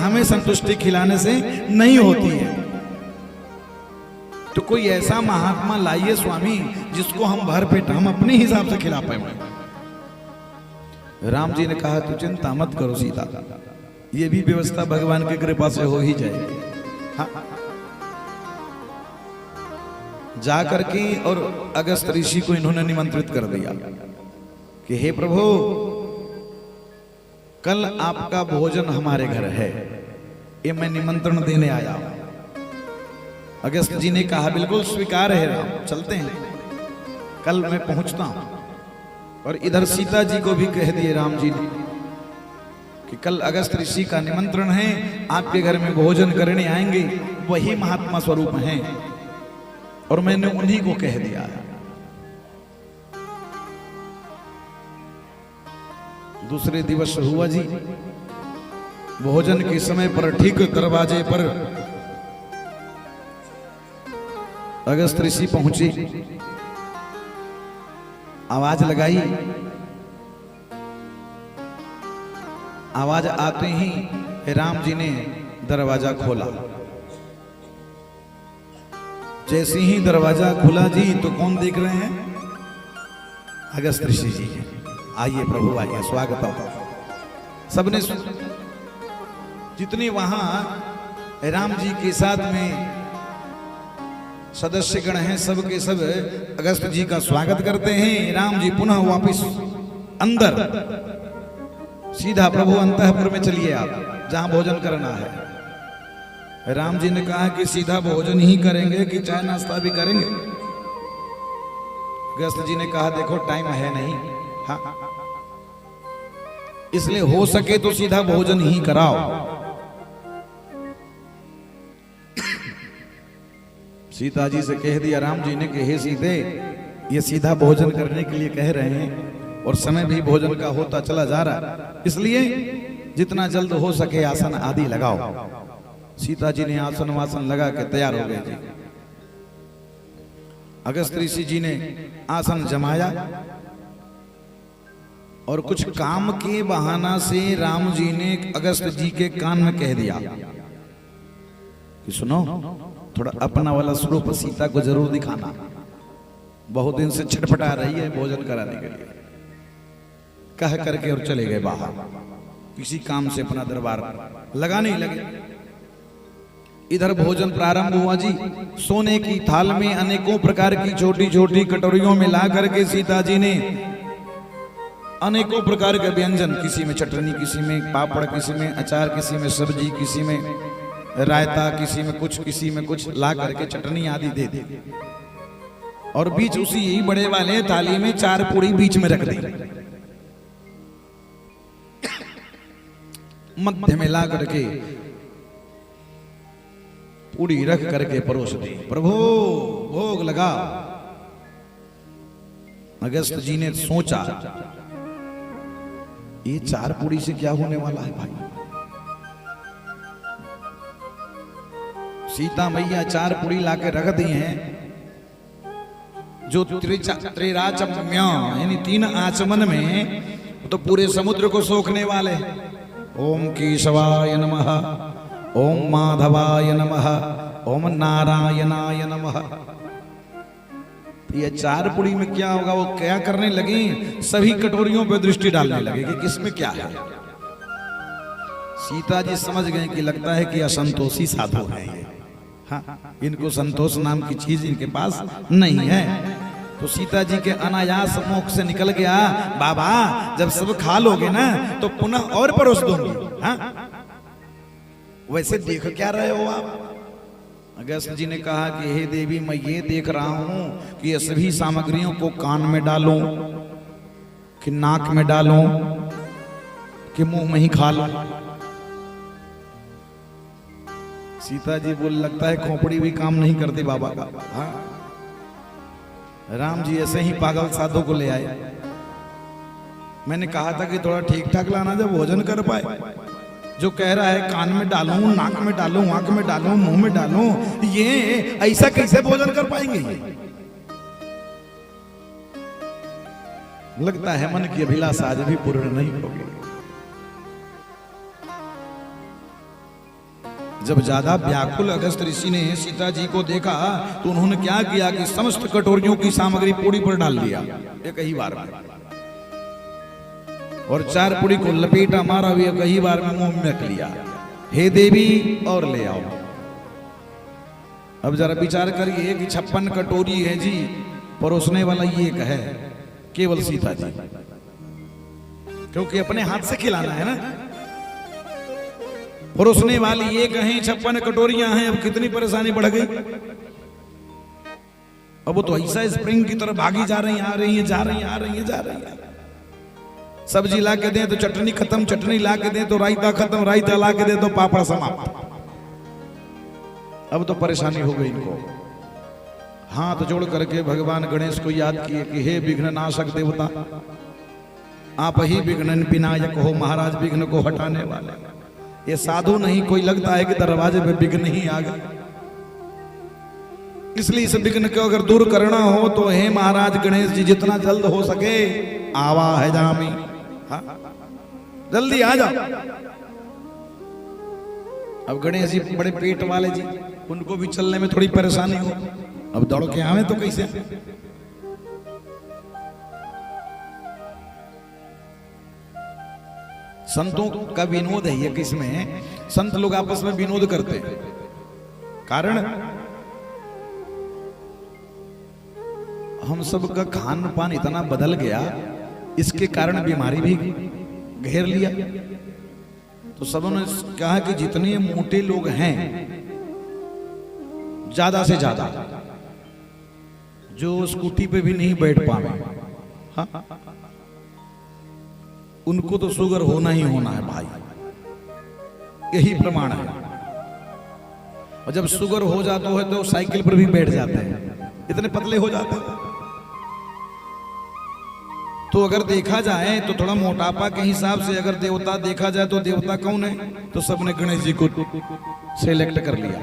हमें संतुष्टि खिलाने से नहीं होती है। तो कोई ऐसा महात्मा लाइए स्वामी जिसको हम भर पेट हम अपने हिसाब से खिला पाए। राम जी ने कहा तू चिंता मत करो सीता, ये भी व्यवस्था भगवान की कृपा से हो ही जाएगी। हाँ। जा करके और अगस्त ऋषि को इन्होंने निमंत्रित कर दिया कि हे प्रभु, कल आपका भोजन हमारे घर है, ये मैं निमंत्रण देने आया हूं। अगस्त जी ने कहा बिल्कुल स्वीकार है राम, चलते हैं, कल मैं पहुंचता हूं। और इधर सीता जी को भी कह दिए राम जी ने कि कल अगस्त ऋषि का निमंत्रण है, आपके घर में भोजन करने आएंगे, वही महात्मा स्वरूप हैं और मैंने उन्हीं को कह दिया है। दूसरे दिवस हुआ जी, भोजन के समय पर ठीक दरवाजे पर अगस्त ऋषि पहुंचे, आवाज लगाई, आवाज आते ही राम जी ने दरवाजा खोला। जैसे ही दरवाजा खुला जी तो कौन देख रहे हैं? अगस्त ऋषि जी। आइए प्रभु आइए, स्वागत है। सबने जितने वहां राम जी के साथ में सदस्य गण हैं, सब के सब अगस्त जी का स्वागत करते हैं। राम जी पुनः वापस अंदर, सीधा प्रभु अंतःपुर में चलिए आप, जहां भोजन करना है। राम जी ने कहा कि सीधा भोजन ही करेंगे कि चाय नाश्ता भी करेंगे? अगस्त जी ने कहा देखो टाइम है नहीं, हाँ, इसलिए हो सके तो सीधा भोजन ही कराओ। सीता जी से कह दिया राम जी ने कि हे सीते, ये सीधा भोजन करने के लिए कह रहे हैं और समय भी भोजन का होता चला जा रहा, इसलिए जितना जल्द हो सके आसन आदि लगाओ। सीता जी ने आसन वासन लगा के तैयार हो गए जी। अगस्त ऋषि जी ने आसन जमाया और कुछ काम के बहाना से राम जी ने अगस्त जी के कान में कह दिया कि सुनो, थोड़ा अपना वाला स्वरूप सीता को जरूर दिखाना, बहुत दिन से छटपटा रही है भोजन कराने के लिए। कह करके और चले गए बाहर, किसी काम से अपना दरबार लगाने लगे। इधर भोजन प्रारंभ हुआ जी। सोने की थाल में अनेकों प्रकार की छोटी छोटी कटोरियों में ला करके सीता जी ने अनेकों प्रकार के व्यंजन, किसी में चटनी, किसी में पापड़, किसी में अचार, किसी में सब्जी, किसी में रायता, किसी में कुछ, किसी में कुछ, ला करके चटनी आदि दे दी। और बीच उसी ही बड़े वाले थाली में 4 पूरी बीच में रख दी, मध्य में ला करके पूरी रख करके परोस दी। प्रभु भोग लगा। अगस्त जी ने सोचा ये 4 पूरी से क्या होने वाला है भाई? सीता मैया 4 पूरी लाके रख दी हैं, जो त्रिराचम्य यानी 3 आचमन में तो पूरे समुद्र को सोखने वाले। ओम केशवाय नमः, ओम माधवाय नमः, ओम नारायणाय नमः। ये 4 पुड़ी में क्या होगा? वो क्या करने लगी? सभी कटोरियों पे दृष्टि डालने लगे कि किसमें क्या है। सीता जी समझ गए कि लगता है कि असंतोषी साधु है ये, हाँ, इनको संतोष नाम की चीज इनके पास नहीं है। तो सीता जी के अनायास मुख से निकल गया, बाबा जब सब खा लोगे ना तो पुनः और परोस दूंगी। हाँ, वैसे देख क्या रहे हो आप? अगस्त जी ने कहा कि हे देवी, मैं ये देख रहा हूं कि ये सभी सामग्रियों को कान में डालूं कि नाक में डालूं कि मुंह में ही खा लूं। सीता जी बोल, लगता है खोपड़ी भी काम नहीं करती बाबा का। हाँ, राम जी ऐसे ही पागल साधु को ले आए। मैंने कहा था कि थोड़ा ठीक ठाक लाना जब भोजन कर पाए। जो कह रहा है कान में डालूं, नाक में डालूं, आंख में डालूं, मुंह में डालूं, ये ऐसा कैसे भोजन कर पाएंगे? लगता है मन की अभिलाषा आज भी पूर्ण नहीं होगी। जब ज्यादा व्याकुल अगस्त ऋषि ने सीता जी को देखा तो उन्होंने क्या किया कि समस्त कटोरियों की सामग्री पूड़ी पर डाल दिया एक ही बार में, और 4 पूड़ी को लपेटा मारा हुआ एक ही बार में मुंह में रख लिया। हे देवी और ले आओ। अब जरा विचार करिए कि 56 कटोरी है जी, परोसने वाला ये है केवल सीता जी, क्योंकि अपने हाथ से खिलाना है ना। परोसने वाली ये कहें 56 कटोरियां हैं, अब कितनी परेशानी बढ़ गई। अब वो तो ऐसा स्प्रिंग की तरह भागी जा रही हैं, आ रही हैं, जा रही हैं, आ रही हैं, जा रही हैं। सब्जी ला के दें तो चटनी खत्म, चटनी ला के दें तो रायता खत्म, रायता ला के दें तो पापड़ समाप्त। अब तो परेशानी हो गई इनको। हाथ जोड़ करके भगवान गणेश को याद किए कि हे विघ्न नाशक देवता, आप ही विघ्न विनायक हो, महाराज विघ्न को हटाने वाले। ये साधु नहीं कोई लगता है कि दरवाजे पे विघ्न ही आ गए, इसलिए इस विघ्न को अगर दूर करना हो तो हे महाराज गणेश जी जितना जल्द हो सके आवा है जामी, हाँ जल्दी आ जाओ। अब गणेश जी बड़े पेट वाले जी, उनको भी चलने में थोड़ी परेशानी हो, अब दौड़ के आवे तो कैसे। संतों का विनोद है ये, किसमें संत लोग आपस में विनोद करते हैं। कारण हम सब का खान पान इतना बदल गया, इसके कारण बीमारी भी घेर लिया। तो सबने कहा कि जितने मोटे लोग हैं ज्यादा से ज्यादा, जो स्कूटी पे भी नहीं बैठ पावे, हाँ? उनको तो शुगर होना ही होना है भाई, यही प्रमाण है। और जब शुगर हो जाता है तो साइकिल पर भी बैठ जाते हैं, इतने पतले हो जाते हैं। तो अगर देखा जाए तो थोड़ा मोटापा के हिसाब से अगर देवता देखा जाए तो देवता कौन है, तो सबने गणेश जी को सेलेक्ट कर लिया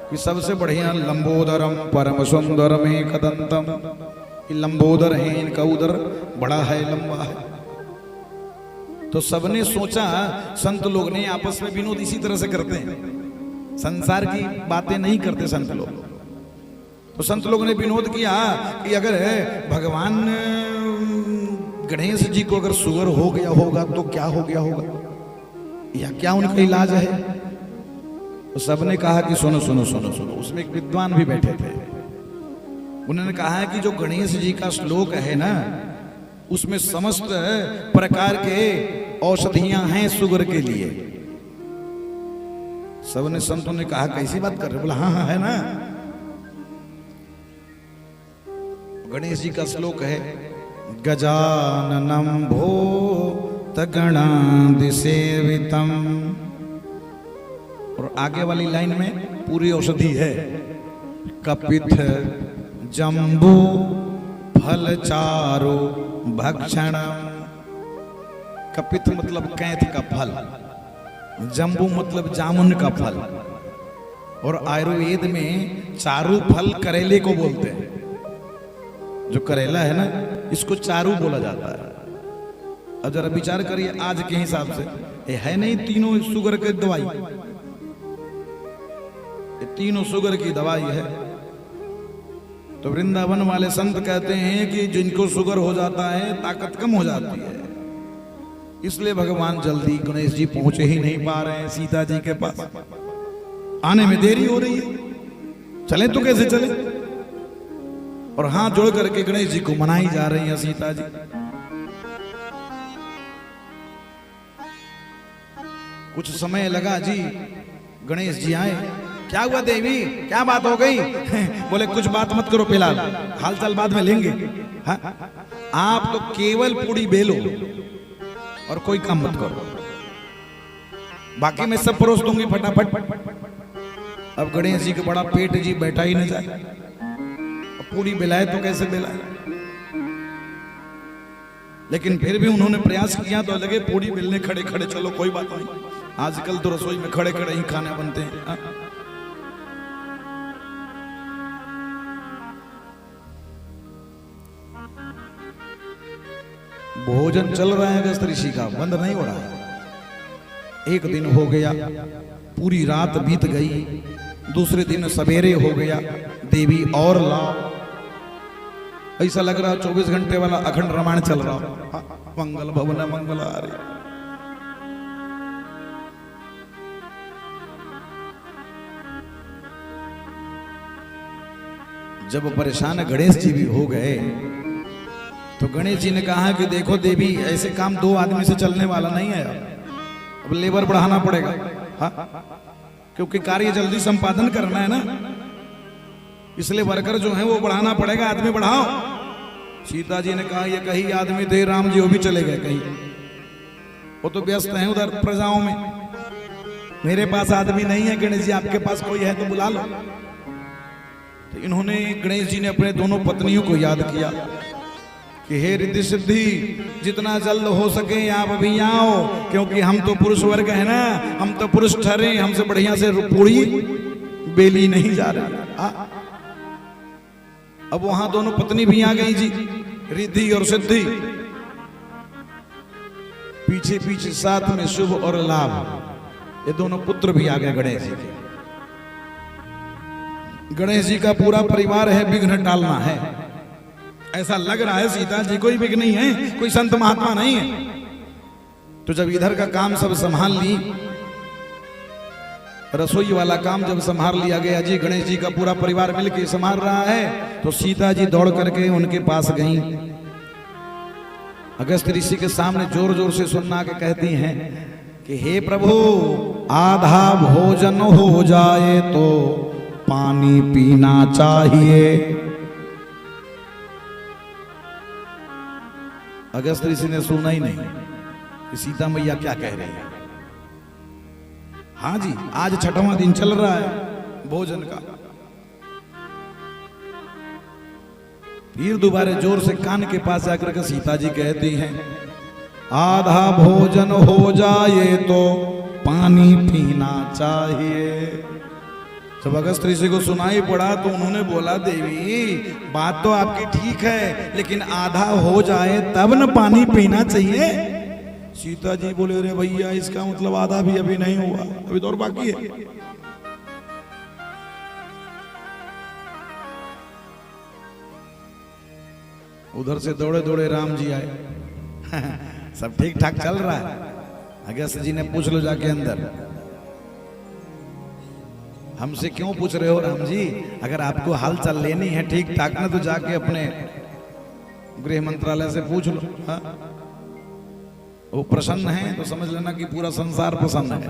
कि सबसे बढ़िया लंबोदरम परम सुंदरम एकदंतम। लंबोदर है, इनका उदर बड़ा है, लंबा है। तो सबने सोचा, संत लोग ने आपस में विनोद इसी तरह से करते हैं, संसार की बातें नहीं करते संत लोग। तो संत लोगों ने विनोद किया कि अगर भगवान गणेश जी को अगर शुगर हो गया होगा तो क्या हो गया होगा, या क्या उनका इलाज है। तो सबने कहा कि सुनो सुनो सुनो सुनो। उसमें एक विद्वान भी बैठे थे, उन्होंने कहा कि जो गणेश जी का श्लोक है ना, उसमें समस्त प्रकार के औषधियां हैं शुगर के लिए। सबने संतों ने कहा कैसी बात कर रहे, बोला हाँ हाँ है ना। गणेश जी का श्लोक है, गजाननम भूतगणादि सेवितम, और आगे वाली लाइन में पूरी औषधि है, कपित जम्बू फल चारु भक्षण। कपित मतलब कैथ का फल, जम्बू मतलब जामुन का फल, और आयुर्वेद में चारू फल करेले को बोलते हैं। जो करेला है ना, इसको चारू बोला जाता है। अब जरा विचार करिए आज के हिसाब से, ये है नहीं तीनों शुगर की दवाई, ये तीनों शुगर की दवाई है। तो वृंदावन वाले संत कहते हैं कि जिनको शुगर हो जाता है ताकत कम हो जाती है, इसलिए भगवान जल्दी गणेश जी पहुंचे ही नहीं पा रहे हैं सीता जी के पास, आने में देरी हो रही है। चले तो कैसे चले, और हाथ जोड़ करके गणेश जी को मनाई जा रही है सीता जी। कुछ समय लगा जी, गणेश जी आए। क्या हुआ देवी, क्या बात हो गई? बोले कुछ बात मत करो, फिलहाल हाल चाल बाद में लेंगे। हाँ? आप तो केवल पूरी बेलो और कोई काम मत करो, बाकी मैं सब परोस दूंगी फटाफट। अब गणेश जी का बड़ा पेट जी, बैठा ही न जाए, पूरी बेलाए तो कैसे बेलाए। लेकिन फिर भी उन्होंने प्रयास किया तो लगे पूरी बेलने खड़े खड़े, चलो कोई बात नहीं, आजकल तो रसोई में खड़े खड़े ही खाने बनते हैं। भोजन चल रहा है अगस्त ऋषि का, बंद नहीं हो रहा है। एक दिन हो गया, पूरी रात बीत गई, दूसरे दिन सवेरे हो गया, देवी और लाओ। ऐसा लग रहा 24 घंटे वाला अखंड रामायण चल रहा हो। मंगल भवन मंगल हारे। जब परेशान गणेश जी भी हो गए तो गणेश जी ने कहा कि देखो देवी, ऐसे काम 2 आदमी से चलने वाला नहीं है, अब लेबर बढ़ाना पड़ेगा। हाँ, क्योंकि कार्य जल्दी संपादन करना है ना, इसलिए वर्कर जो है वो बढ़ाना पड़ेगा, आदमी बढ़ाओ। सीता जी ने कहा ये कहीं आदमी थे राम जी, वो भी चले गए कहीं, वो तो व्यस्त हैं उधर प्रजाओं में, मेरे पास आदमी नहीं है। गणेश जी आपके पास कोई है तो बुला लो। तो इन्होंने, गणेश जी ने अपने दोनों पत्नियों को याद किया कि हे रिद्धि सिद्धि, जितना जल्द हो सके आप अभी आओ, क्योंकि हम तो पुरुष वर्ग है ना, हम तो पुरुष ठहरे, हमसे बढ़िया से पूरी बेली नहीं जा रही। अब वहां दोनों पत्नी भी आ गई जी, रिद्धि और सिद्धि, पीछे पीछे साथ में शुभ और लाभ, ये दोनों पुत्र भी आ गए गणेश जी के। गणेश जी का पूरा परिवार है, विघ्न टालना है। ऐसा लग रहा है सीता जी कोई विघ्न नहीं है, कोई संत महात्मा नहीं है। तो जब इधर का काम सब संभाल ली, रसोई वाला काम जब संभाल लिया गया जी, गणेश जी का पूरा परिवार मिलकर संभाल रहा है, तो सीता जी दौड़ करके उनके पास गईं। अगस्त ऋषि के सामने जोर जोर से सुनना के कहती हैं कि हे प्रभु, आधा भोजन हो जाए तो पानी पीना चाहिए। अगस्त ऋषि ने सुना ही नहीं कि सीता मैया क्या कह रही है। हाँ जी, आज 6वां दिन चल रहा है भोजन का। फिर दोबारा जोर से कान के पास जाकर के सीता जी कहती हैं, आधा भोजन हो जाए तो पानी पीना चाहिए। जब अगस्त ऋषि को सुनाई पड़ा तो उन्होंने बोला, देवी बात तो आपकी ठीक है, लेकिन आधा हो जाए तब न पानी पीना चाहिए। सीता जी बोले, अरे भैया इसका मतलब आधा भी अभी नहीं हुआ, अभी तो और बाकी है। उधर से दौड़े दौड़े राम जी आए। सब ठीक ठाक चल रहा है। अगस्त जी ने पूछ लो जाके अंदर, हमसे क्यों पूछ रहे हो राम जी, अगर आपको हाल चाल लेनी है ठीक ठाक ना, तो जाके अपने गृह मंत्रालय से पूछ लो। हाँ? वो प्रसन्न है तो समझ लेना कि पूरा संसार प्रसन्न है।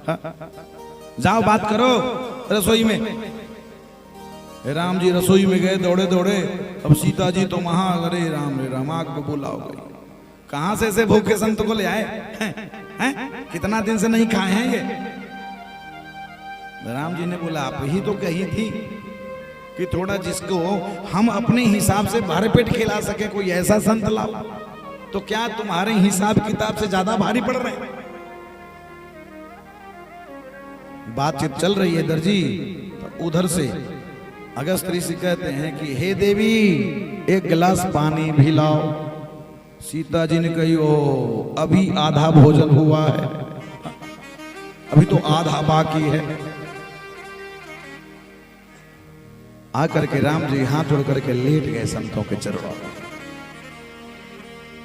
हाँ? जाओ बात करो रसोई में। राम जी रसोई में गए दौड़े दौड़े। अब सीता जी तो वहां, अरे राम आग को बोला हो गई, कहां से ऐसे भूखे संत को ले आए हैं? कितना दिन से नहीं खाए हैं ये। राम जी ने बोला, आप ही तो कही थी कि थोड़ा जिसको हम अपने हिसाब से भर पेट खिला सके, कोई ऐसा संत लाओ। तो क्या तुम्हारे हिसाब किताब से ज्यादा भारी पड़ रहे हैं? बातचीत चल रही है दर्जी। तो उधर से अगस्त ऋषि कहते हैं कि हे देवी, एक गिलास पानी भी लाओ। सीता जी ने कही, ओ अभी आधा भोजन हुआ है, अभी तो आधा बाकी है। आकर के राम जी हाथ जोड़ करके लेट गए संतों के चरणों में।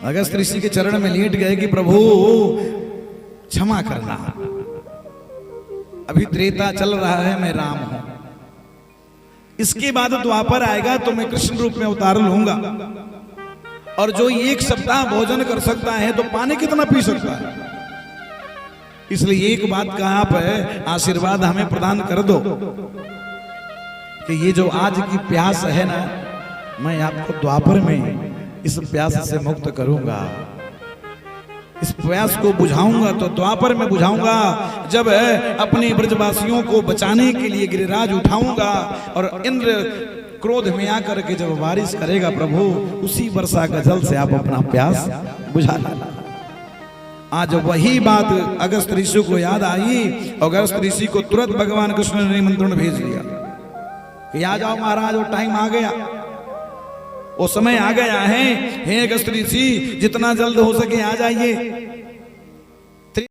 अगस्त ऋषि के चरण में लेट गए कि प्रभु क्षमा करना, अभी त्रेता चल रहा है, मैं राम हूं, इसके बाद द्वापर आएगा तो मैं कृष्ण रूप में अवतार लूंगा, और जो 1 सप्ताह भोजन कर सकता है तो पानी कितना पी सकता है। इसलिए एक बात का आप आशीर्वाद हमें प्रदान कर दो कि ये जो आज की प्यास है ना, मैं आपको द्वापर में इस प्यास से मुक्त करूंगा, इस प्यास को बुझाऊंगा तो द्वापर में बुझाऊंगा, जब अपने ब्रजवासियों को बचाने के लिए गिरिराज उठाऊंगा और इंद्र क्रोध में आकर के जब बारिश करेगा प्रभु, उसी वर्षा का जल से आप अपना प्यास बुझा लेना। आज वही बात अगस्त ऋषि को याद आई। अगस्त ऋषि को तुरंत भगवान कृष्ण ने निमंत्रण भेज दिया कि आ जाओ महाराज, वो टाइम आ गया, वो समय आ गया है। हे अगस्त ऋषि, जितना जल्द हो सके आ जाइए।